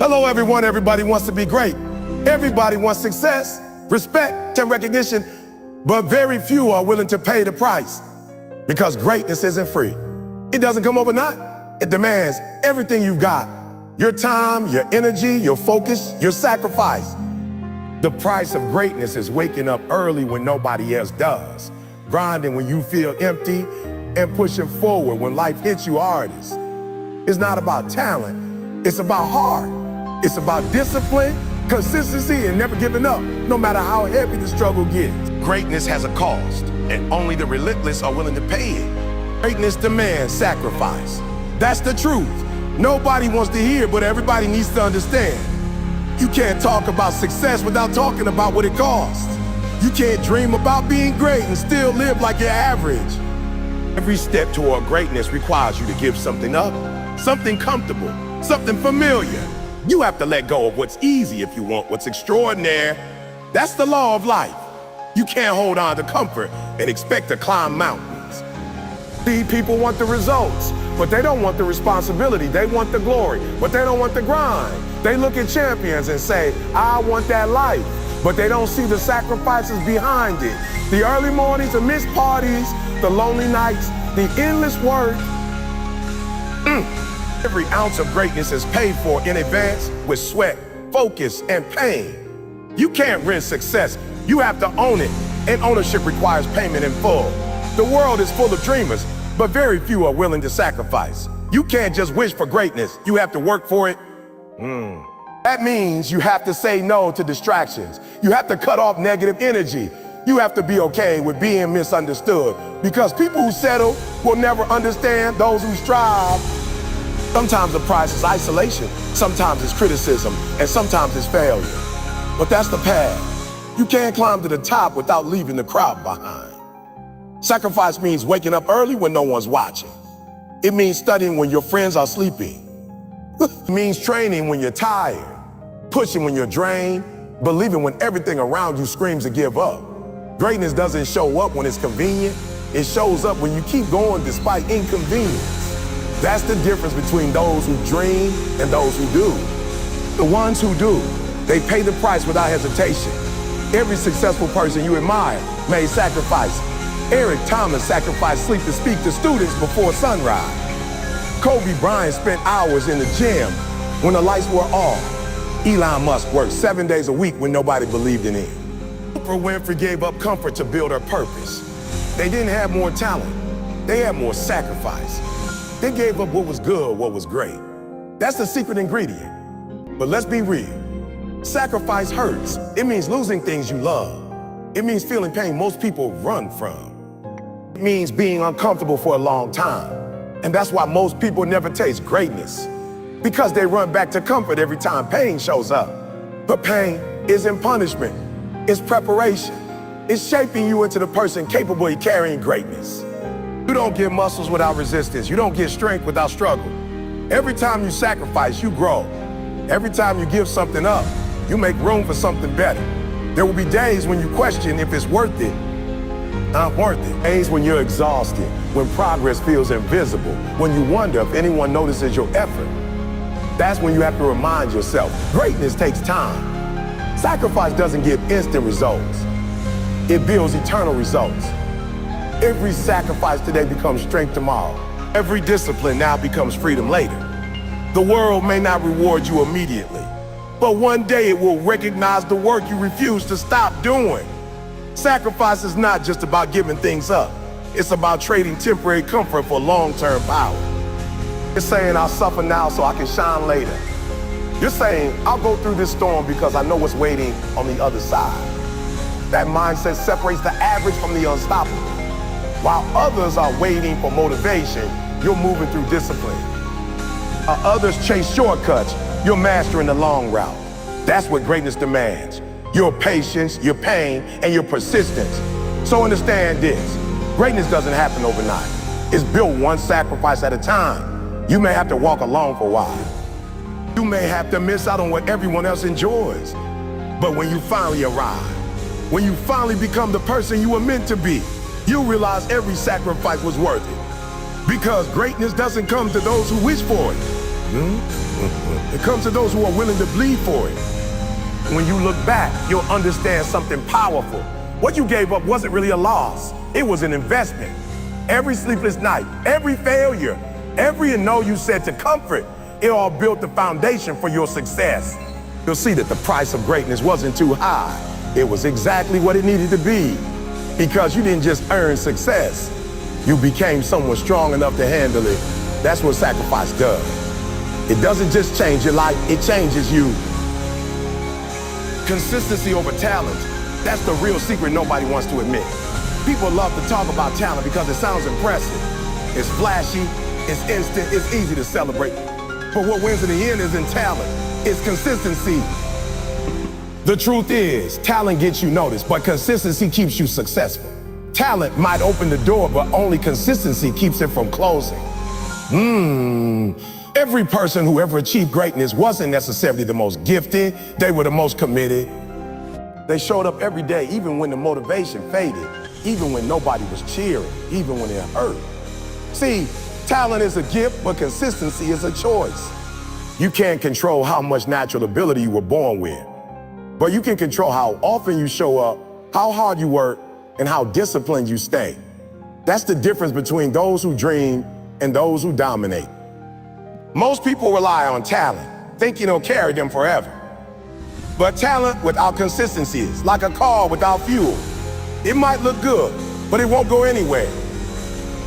Hello everyone, everybody wants to be great. Everybody wants success, respect, and recognition, but very few are willing to pay the price because greatness isn't free. It doesn't come overnight. It demands everything you've got. Your time, your energy, your focus, your sacrifice. The price of greatness is waking up early when nobody else does, grinding when you feel empty, and pushing forward when life hits you hardest. It's not about talent, it's about heart. It's about discipline, consistency, and never giving up, no matter how heavy the struggle gets. Greatness has a cost, and only the relentless are willing to pay it. Greatness demands sacrifice. That's the truth. Nobody wants to hear, but everybody needs to understand. You can't talk about success without talking about what it costs. You can't dream about being great and still live like you're average. Every step toward greatness requires you to give something up, something comfortable, something familiar. You have to let go of what's easy if you want what's extraordinary. That's the law of life. You can't hold on to comfort and expect to climb mountains. See, people want the results, but they don't want the responsibility. They want the glory, but they don't want the grind. They look at champions and say, I want that life, but they don't see the sacrifices behind it. The early mornings, the missed parties, the lonely nights, the endless work. Every ounce of greatness is paid for in advance with sweat, focus, and pain. You can't rent success. You have to own it, and ownership requires payment in full. The world is full of dreamers, but very few are willing to sacrifice. You can't just wish for greatness. You have to work for it. That means you have to say no to distractions. You have to cut off negative energy. You have to be okay with being misunderstood, because people who settle will never understand those who strive. Sometimes the price is isolation, sometimes it's criticism, and sometimes it's failure. But that's the path. You can't climb to the top without leaving the crowd behind. Sacrifice means waking up early when no one's watching. It means studying when your friends are sleeping. It means training when you're tired, pushing when you're drained, believing when everything around you screams to give up. Greatness doesn't show up when it's convenient. It shows up when you keep going despite inconvenience. That's the difference between those who dream and those who do. The ones who do, they pay the price without hesitation. Every successful person you admire made sacrifice. Eric Thomas sacrificed sleep to speak to students before sunrise. Kobe Bryant spent hours in the gym when the lights were off. Elon Musk worked 7 days a week when nobody believed in him. Oprah Winfrey gave up comfort to build her purpose. They didn't have more talent, they had more sacrifice. They gave up what was good, what was great. That's the secret ingredient. But let's be real. Sacrifice hurts. It means losing things you love. It means feeling pain most people run from. It means being uncomfortable for a long time. And that's why most people never taste greatness, because they run back to comfort every time pain shows up. But pain isn't punishment. It's preparation. It's shaping you into the person capable of carrying greatness. You don't get muscles without resistance. You don't get strength without struggle. Every time you sacrifice, you grow. Every time you give something up, you make room for something better. There will be days when you question if it's worth it. Not worth it. Days when you're exhausted, when progress feels invisible, when you wonder if anyone notices your effort. That's when you have to remind yourself, greatness takes time. Sacrifice doesn't give instant results. It builds eternal results. Every sacrifice today becomes strength tomorrow. Every discipline now becomes freedom later. The world may not reward you immediately, but one day it will recognize the work you refuse to stop doing. Sacrifice is not just about giving things up. It's about trading temporary comfort for long-term power. It's saying, I'll suffer now so I can shine later. You're saying, I'll go through this storm because I know what's waiting on the other side. That mindset separates the average from the unstoppable. While others are waiting for motivation, you're moving through discipline. While others chase shortcuts, you're mastering the long route. That's what greatness demands. Your patience, your pain, and your persistence. So understand this, greatness doesn't happen overnight. It's built one sacrifice at a time. You may have to walk alone for a while. You may have to miss out on what everyone else enjoys. But when you finally arrive, when you finally become the person you were meant to be, you'll realize every sacrifice was worth it. Because greatness doesn't come to those who wish for it. It comes to those who are willing to bleed for it. When you look back, you'll understand something powerful. What you gave up wasn't really a loss. It was an investment. Every sleepless night, every failure, every no you said to comfort, it all built the foundation for your success. You'll see that the price of greatness wasn't too high. It was exactly what it needed to be. Because you didn't just earn success, you became someone strong enough to handle it. That's what sacrifice does. It doesn't just change your life, it changes you. Consistency over talent. That's the real secret nobody wants to admit. People love to talk about talent because it sounds impressive. It's flashy, it's instant, it's easy to celebrate. But what wins in the end isn't talent, it's consistency. The truth is, talent gets you noticed, but consistency keeps you successful. Talent might open the door, but only consistency keeps it from closing. Every person who ever achieved greatness wasn't necessarily the most gifted, they were the most committed. They showed up every day, even when the motivation faded, even when nobody was cheering, even when it hurt. See, talent is a gift, but consistency is a choice. You can't control how much natural ability you were born with, but you can control how often you show up, how hard you work, and how disciplined you stay. That's the difference between those who dream and those who dominate. Most people rely on talent, thinking it'll carry them forever. But talent without consistency is like a car without fuel. It might look good, but it won't go anywhere.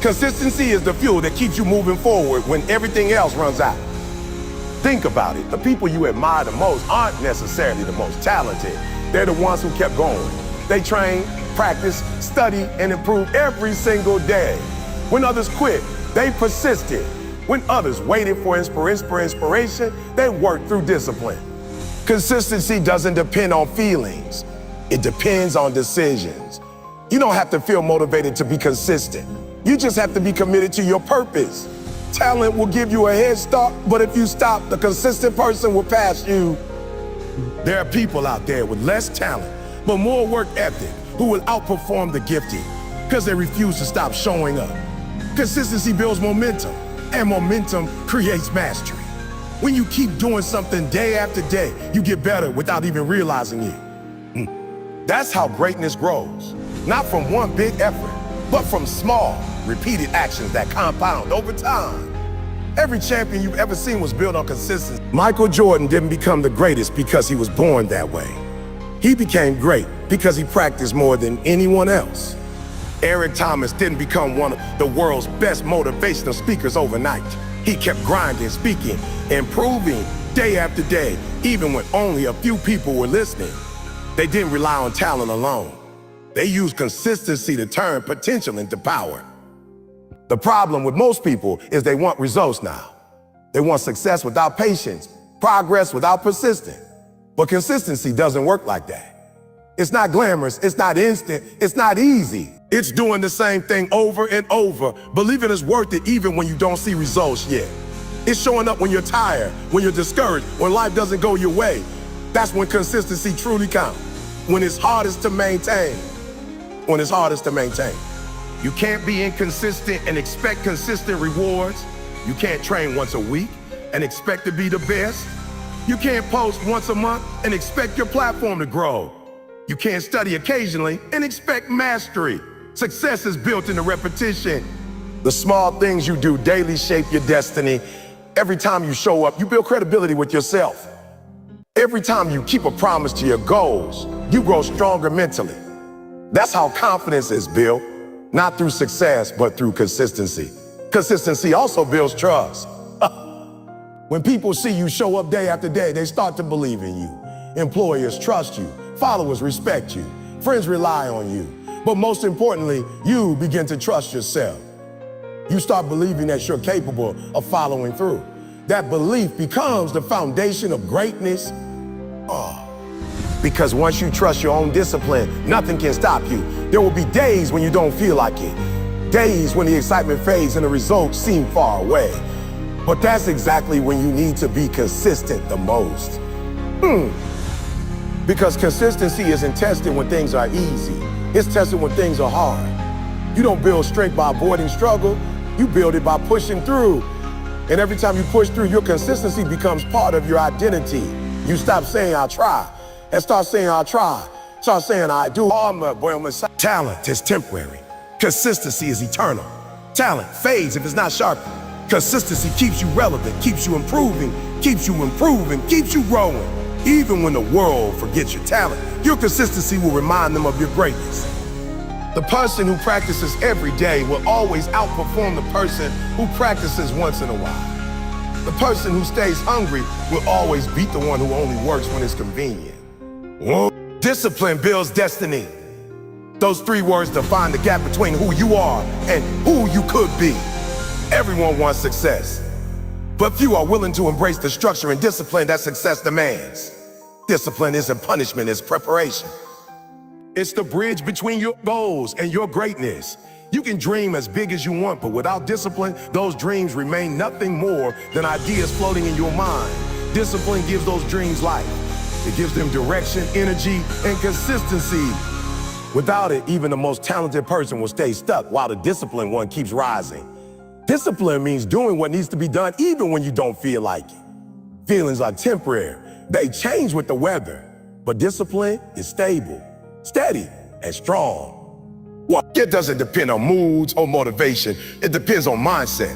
Consistency is the fuel that keeps you moving forward when everything else runs out. Think about it. The people you admire the most aren't necessarily the most talented. They're the ones who kept going. They trained, practiced, studied, and improved every single day. When others quit, they persisted. When others waited for inspiration, they worked through discipline. Consistency doesn't depend on feelings. It depends on decisions. You don't have to feel motivated to be consistent. You just have to be committed to your purpose. Talent will give you a head start, but if you stop, the consistent person will pass you. There are people out there with less talent, but more work ethic, who will outperform the gifted because they refuse to stop showing up. Consistency builds momentum, and momentum creates mastery. When you keep doing something day after day, you get better without even realizing it. That's how greatness grows. Not from one big effort, but from small, repeated actions that compound over time. Every champion you've ever seen was built on consistency. Michael Jordan didn't become the greatest because he was born that way. He became great because he practiced more than anyone else. Eric Thomas didn't become one of the world's best motivational speakers overnight. He kept grinding, speaking, improving day after day, even when only a few people were listening. They didn't rely on talent alone. They used consistency to turn potential into power. The problem with most people is they want results now. They want success without patience, progress without persistence. But consistency doesn't work like that. It's not glamorous, it's not instant, it's not easy. It's doing the same thing over and over, believing it's worth it even when you don't see results yet. It's showing up when you're tired, when you're discouraged, when life doesn't go your way. That's when consistency truly counts. When it's hardest to maintain. When it's hardest to maintain. You can't be inconsistent and expect consistent rewards. You can't train once a week and expect to be the best. You can't post once a month and expect your platform to grow. You can't study occasionally and expect mastery. Success is built into repetition. The small things you do daily shape your destiny. Every time you show up, you build credibility with yourself. Every time you keep a promise to your goals, you grow stronger mentally. That's how confidence is built, not through success, but through consistency. Consistency also builds trust. When people see you show up day after day, they start to believe in you. Employers trust you, followers respect you, friends rely on you. But most importantly, you begin to trust yourself. You start believing that you're capable of following through. That belief becomes the foundation of greatness. Because once you trust your own discipline, nothing can stop you. There will be days when you don't feel like it. Days when the excitement fades and the results seem far away. But that's exactly when you need to be consistent the most. Because consistency isn't tested when things are easy. It's tested when things are hard. You don't build strength by avoiding struggle. You build it by pushing through. And every time you push through, your consistency becomes part of your identity. You stop saying, I'll try, and start saying, I'll try. Start saying, I do. Talent is temporary. Consistency is eternal. Talent fades if it's not sharpened. Consistency keeps you relevant, keeps you improving, keeps you growing. Even when the world forgets your talent, your consistency will remind them of your greatness. The person who practices every day will always outperform the person who practices once in a while. The person who stays hungry will always beat the one who only works when it's convenient. Whoa. Discipline builds destiny. Those 3 words define the gap between who you are and who you could be. Everyone wants success, but few are willing to embrace the structure and discipline that success demands. Discipline isn't punishment, it's preparation. It's the bridge between your goals and your greatness. You can dream as big as you want, but without discipline, those dreams remain nothing more than ideas floating in your mind. Discipline gives those dreams life. It gives them direction, energy, and consistency. Without it, even the most talented person will stay stuck while the disciplined one keeps rising. Discipline means doing what needs to be done even when you don't feel like it. Feelings are temporary. They change with the weather. But discipline is stable, steady, and strong. Well, it doesn't depend on moods or motivation. It depends on mindset.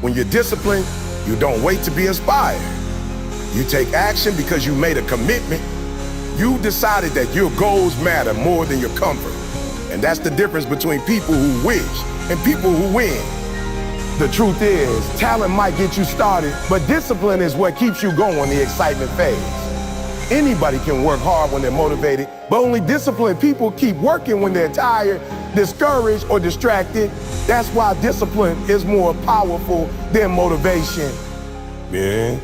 When you're disciplined, you don't wait to be inspired. You take action because you made a commitment. You decided that your goals matter more than your comfort. And that's the difference between people who wish and people who win. The truth is, talent might get you started, but discipline is what keeps you going the excitement phase. Anybody can work hard when they're motivated, but only disciplined people keep working when they're tired, discouraged, or distracted. That's why discipline is more powerful than motivation. Yeah.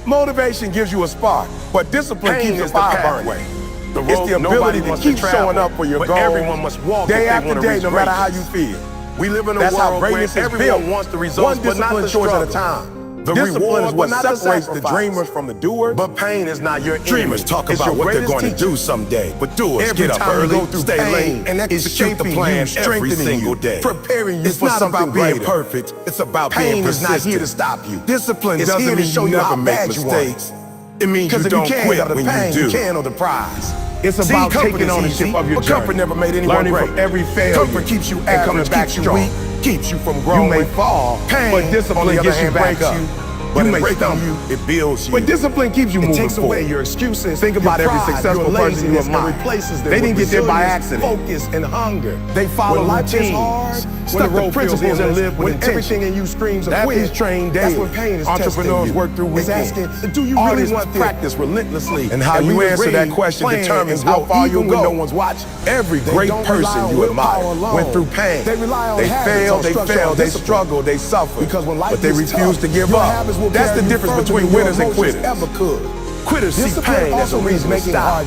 Motivation gives you a spark, but discipline keeps the fire burning. It's the ability to keep showing up for your goals. Everyone must walk day after day, no matter how you feel. We live in a world where everyone wants the results, but not the choice at a time. The reward is what separates the dreamers from the doers. But pain is not your enemy. Dreamers talk about what they're going to do someday, but doers get up early, stay late, and execute the plan every single day. Preparing you for something greater. It's not about being perfect. It's about being persistent. Pain is not here to stop you. Discipline doesn't mean you never make mistakes. It means you don't quit when you do. You can handle the prize. It's about taking ownership of your journey. Comfort never made anyone great. Learning from every failure. Comfort keeps you average, coming back strong. Keeps you from growing. You may fall, but discipline gets you back up. But you may stumble, it builds you. But discipline keeps you moving forward. It takes away your excuses. Think about every successful person you admire. They didn't get there by accident. Focus and hunger. They follow routines. Stuck the principles and live with intention. Everything in you screams of quit. Athletes train daily. That's when pain is entrepreneurs work through weekends. Do you really want to practice relentlessly? And how you answer that question determines how far you'll go. No one's watching. Every great person you admire went through pain. They rely on habits. They failed, they struggled, they suffered. But they refused to give up. That's the difference between winners and quitters. Quitters see pain as a reason to stop.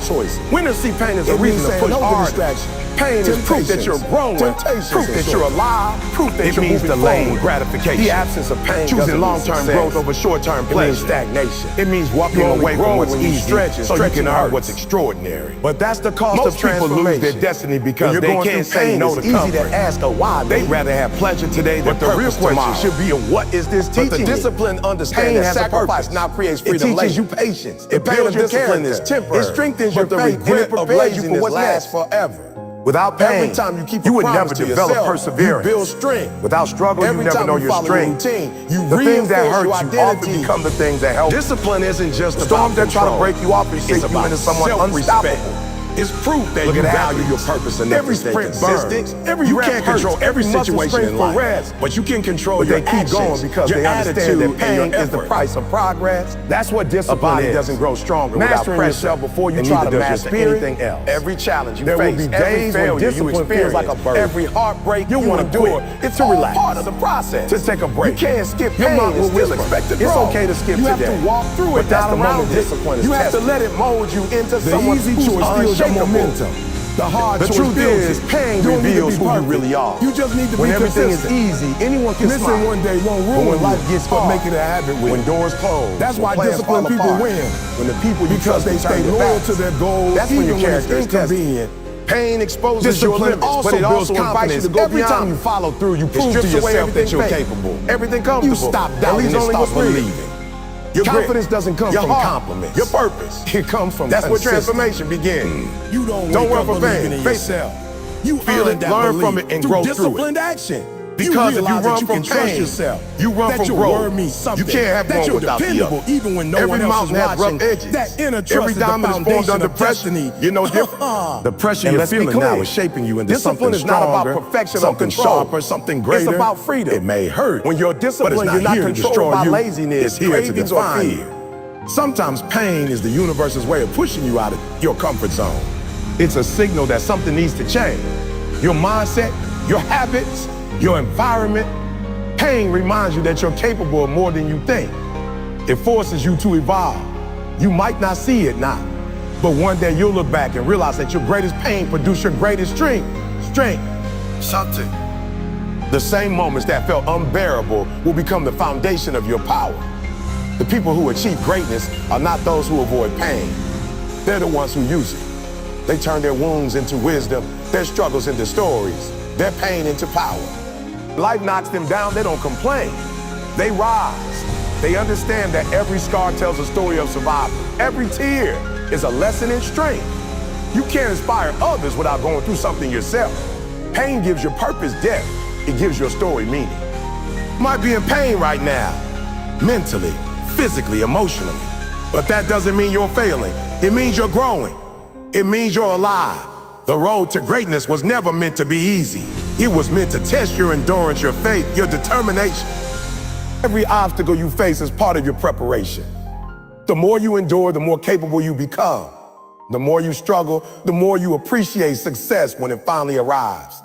Winners see pain as a reason to push hard. Pain is proof that you're growing, proof that you're alive, proof that you're moving delaying gratification. The absence of pain choosing long-term growth over short-term pleasure. It means stagnation. It means walking away from what's easy so you can earn what's extraordinary. But that's the cost of transformation. Most people lose their destiny because they can't say no to comfort. It's easy to ask a why. They'd rather have pleasure today than purpose tomorrow. But the real question should be, what is this teaching? But the discipline understands that sacrifice now creates freedom. It teaches you patience. It builds your discipline is temporary. It strengthens your faith and it prepares you for what lasts forever. Without pain, every time you would never develop perseverance. You build strength. Without struggle, you never know your strength. The things that hurt you often become the things that help. Discipline isn't just about storms that try to break you off and shape you into someone unstoppable. It's proof that you value your purpose and every sprint burns. You can't control every situation in life, but you can control your actions. They keep going because they understand that pain is the price of progress. That's what discipline is. Doesn't grow stronger without pressure yourself before you try to master anything else. Every challenge you face, there will be days when discipline feels like a burden. Every heartbreak you want to do it. It's all part of the process. To take a break. You can't skip pain. It's still expected. It's okay to skip today. You have to walk through it. That's the moment discipline is tested. You have to let it mold you into someone who's unshakable. Momentum. The hard choice truth is, pain reveals who you really are. You just need to be consistent. When everything is easy, anyone can smile. Missing one day won't ruin when life gets hard. Make it a habit with. When doors close. That's why disciplined people win. When the people because they stay loyal to their goals, that's when your character is inconvenient. Pain exposes your Discipline limits, but it builds also invites you to go Every beyond. time you follow through, you It prove to strips away yourself that everything you're fake, capable. everything comfortable. You stop and doubting leaves and only start what's real. believing. Your Confidence grit, doesn't come your from heart, compliments. your purpose. It comes from That's where consistency. transformation begins. You don't Don't wake work up for believing fame. in Face it. yourself. You Feel earn it, that learn belief from it, and through grow through it. disciplined action. Because if you realize run that you from can trust pain, yourself, you run that from your growth. word means something, You can't have that one you're without the dependable other. even when no Every one else mountain is has watching. rough edges. That inner trust Every is the diamond is formed foundation under of pressure. destiny. You know different. The pressure you're feeling now is shaping you into Discipline something is not stronger, about perfection or something control. sharper, something greater. It's about freedom. It may hurt. When you're but disciplined, it's you're not here to controlled destroy by you. laziness, It's here to cravings, or define fear. you. Sometimes pain is the universe's way of pushing you out of your comfort zone. It's a signal that something needs to change. Your mindset, your habits, your environment. Pain reminds you that you're capable of more than you think. It forces you to evolve. You might not see it now, but one day you'll look back and realize that your greatest pain produced your greatest strength. Something. The same moments that felt unbearable will become the foundation of your power. The people who achieve greatness are not those who avoid pain. They're the ones who use it. They turn their wounds into wisdom, their struggles into stories, their pain into power. Life knocks them down, they don't complain. They rise. They understand that every scar tells a story of survival. Every tear is a lesson in strength. You can't inspire others without going through something yourself. Pain gives your purpose depth. It gives your story meaning. You might be in pain right now, mentally, physically, emotionally. But that doesn't mean you're failing. It means you're growing. It means you're alive. The road to greatness was never meant to be easy. It was meant to test your endurance, your faith, your determination. Every obstacle you face is part of your preparation. The more you endure, the more capable you become. The more you struggle, the more you appreciate success when it finally arrives.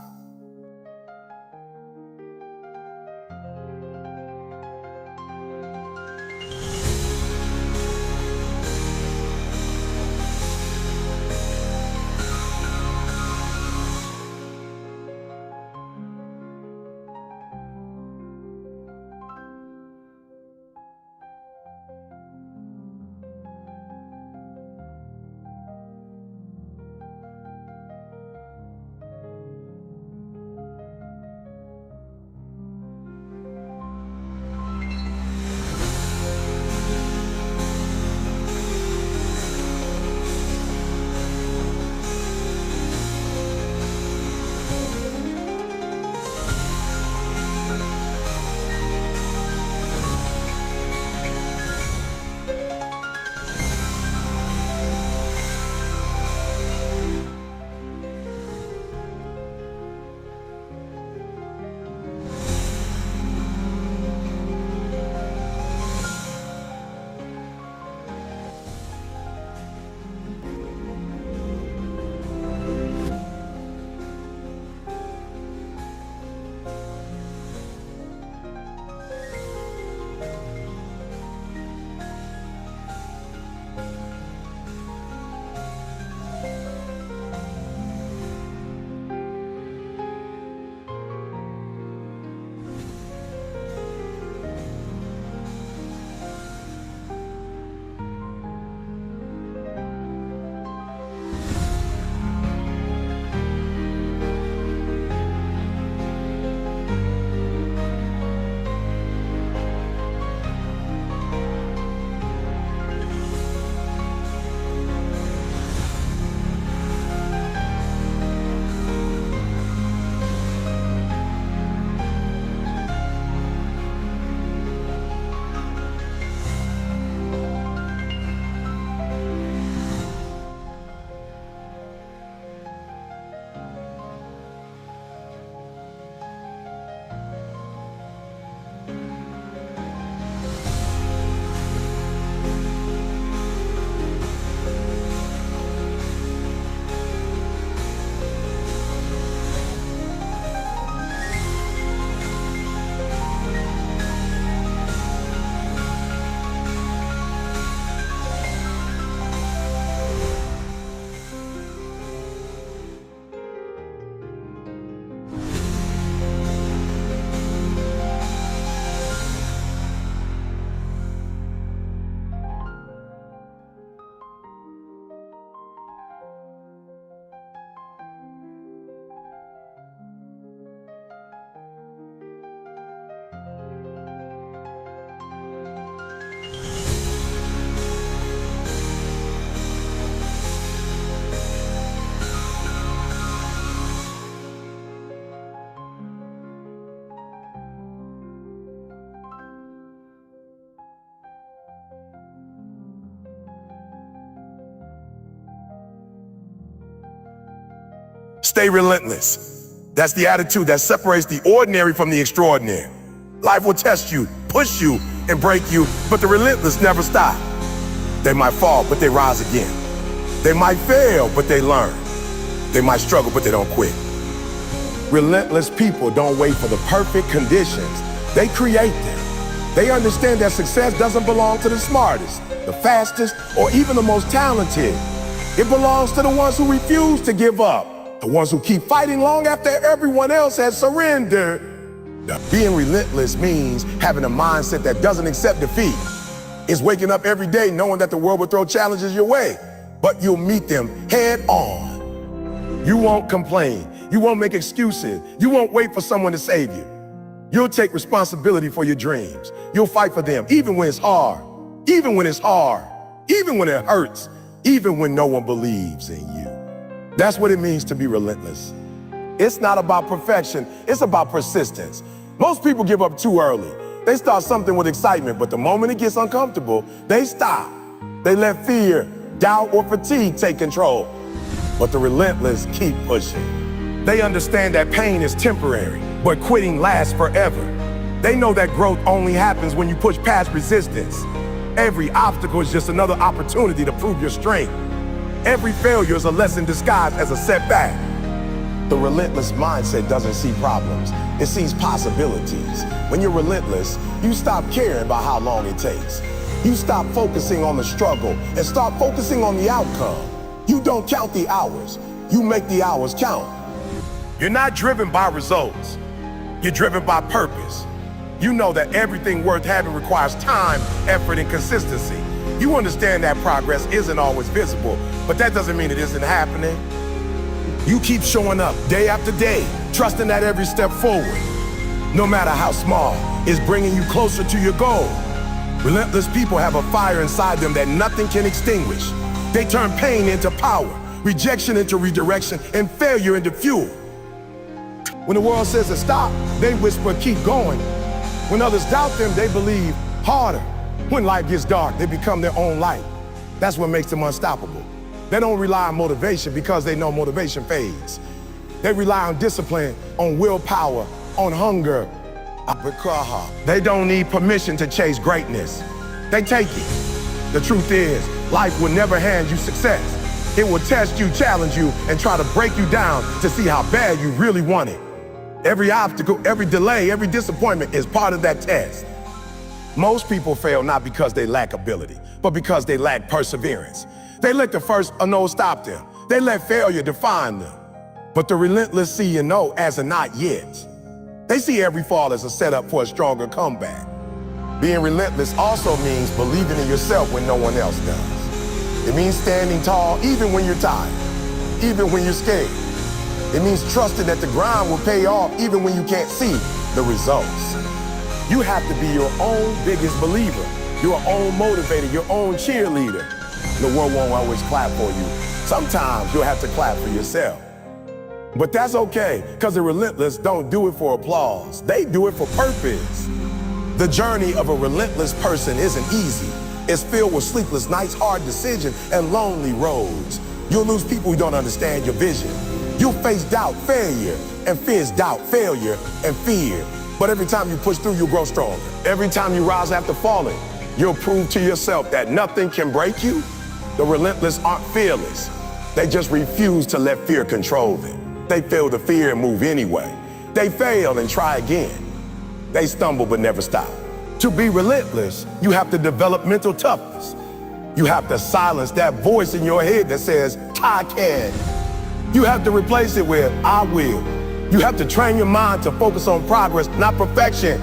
Stay relentless. That's the attitude that separates the ordinary from the extraordinary. Life will test you, push you, and break you, but the relentless never stop. They might fall, but they rise again. They might fail, but they learn. They might struggle, but they don't quit. Relentless people don't wait for the perfect conditions. They create them. They understand that success doesn't belong to the smartest, the fastest, or even the most talented. It belongs to the ones who refuse to give up, the ones who keep fighting long after everyone else has surrendered. Being relentless means having a mindset that doesn't accept defeat. It's waking up every day knowing that the world will throw challenges your way, but you'll meet them head on. You won't complain. You won't make excuses. You won't wait for someone to save you. You'll take responsibility for your dreams. You'll fight for them, even when it's hard, even when it's hard, even when it hurts, even when no one believes in you. That's what it means to be relentless. It's not about perfection, it's about persistence. Most people give up too early. They start something with excitement, but the moment it gets uncomfortable, they stop. They let fear, doubt, or fatigue take control. But the relentless keep pushing. They understand that pain is temporary, but quitting lasts forever. They know that growth only happens when you push past resistance. Every obstacle is just another opportunity to prove your strength. Every failure is a lesson disguised as a setback. The relentless mindset doesn't see problems, it sees possibilities. When you're relentless, you stop caring about how long it takes. You stop focusing on the struggle and start focusing on the outcome. You don't count the hours, you make the hours count. You're not driven by results, you're driven by purpose. You know that everything worth having requires time, effort, and consistency. You understand that progress isn't always visible, but that doesn't mean it isn't happening. You keep showing up day after day, trusting that every step forward, no matter how small, is bringing you closer to your goal. Relentless people have a fire inside them that nothing can extinguish. They turn pain into power, rejection into redirection, and failure into fuel. When the world says to stop, they whisper, keep going. When others doubt them, they believe harder. When life gets dark, they become their own light. That's what makes them unstoppable. They don't rely on motivation because they know motivation fades. They rely on discipline, on willpower, on hunger. They don't need permission to chase greatness. They take it. The truth is, life will never hand you success. It will test you, challenge you, and try to break you down to see how bad you really want it. Every obstacle, every delay, every disappointment is part of that test. Most people fail not because they lack ability, but because they lack perseverance. They let the first no stop them. They let failure define them. But the relentless see a no as a not yet. They see every fall as a setup for a stronger comeback. Being relentless also means believing in yourself when no one else does. It means standing tall even when you're tired, even when you're scared. It means trusting that the grind will pay off even when you can't see the results. You have to be your own biggest believer, your own motivator, your own cheerleader. The world won't always clap for you. Sometimes you'll have to clap for yourself. But that's okay, because the relentless don't do it for applause. They do it for purpose. The journey of a relentless person isn't easy. It's filled with sleepless nights, hard decisions, and lonely roads. You'll lose people who don't understand your vision. You'll face doubt, failure, and fears doubt, failure, and fear. But every time you push through, you'll grow stronger. Every time you rise after falling, you'll prove to yourself that nothing can break you. The relentless aren't fearless. They just refuse to let fear control them. They feel the fear and move anyway. They fail and try again. They stumble but never stop. To be relentless, you have to develop mental toughness. You have to silence that voice in your head that says, I can. You have to replace it with, I will. You have to train your mind to focus on progress, not perfection.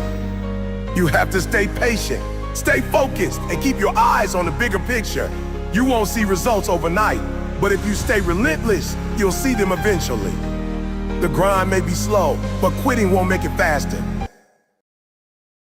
You have to stay patient, stay focused, and keep your eyes on the bigger picture. You won't see results overnight, but if you stay relentless, you'll see them eventually. The grind may be slow, but quitting won't make it faster.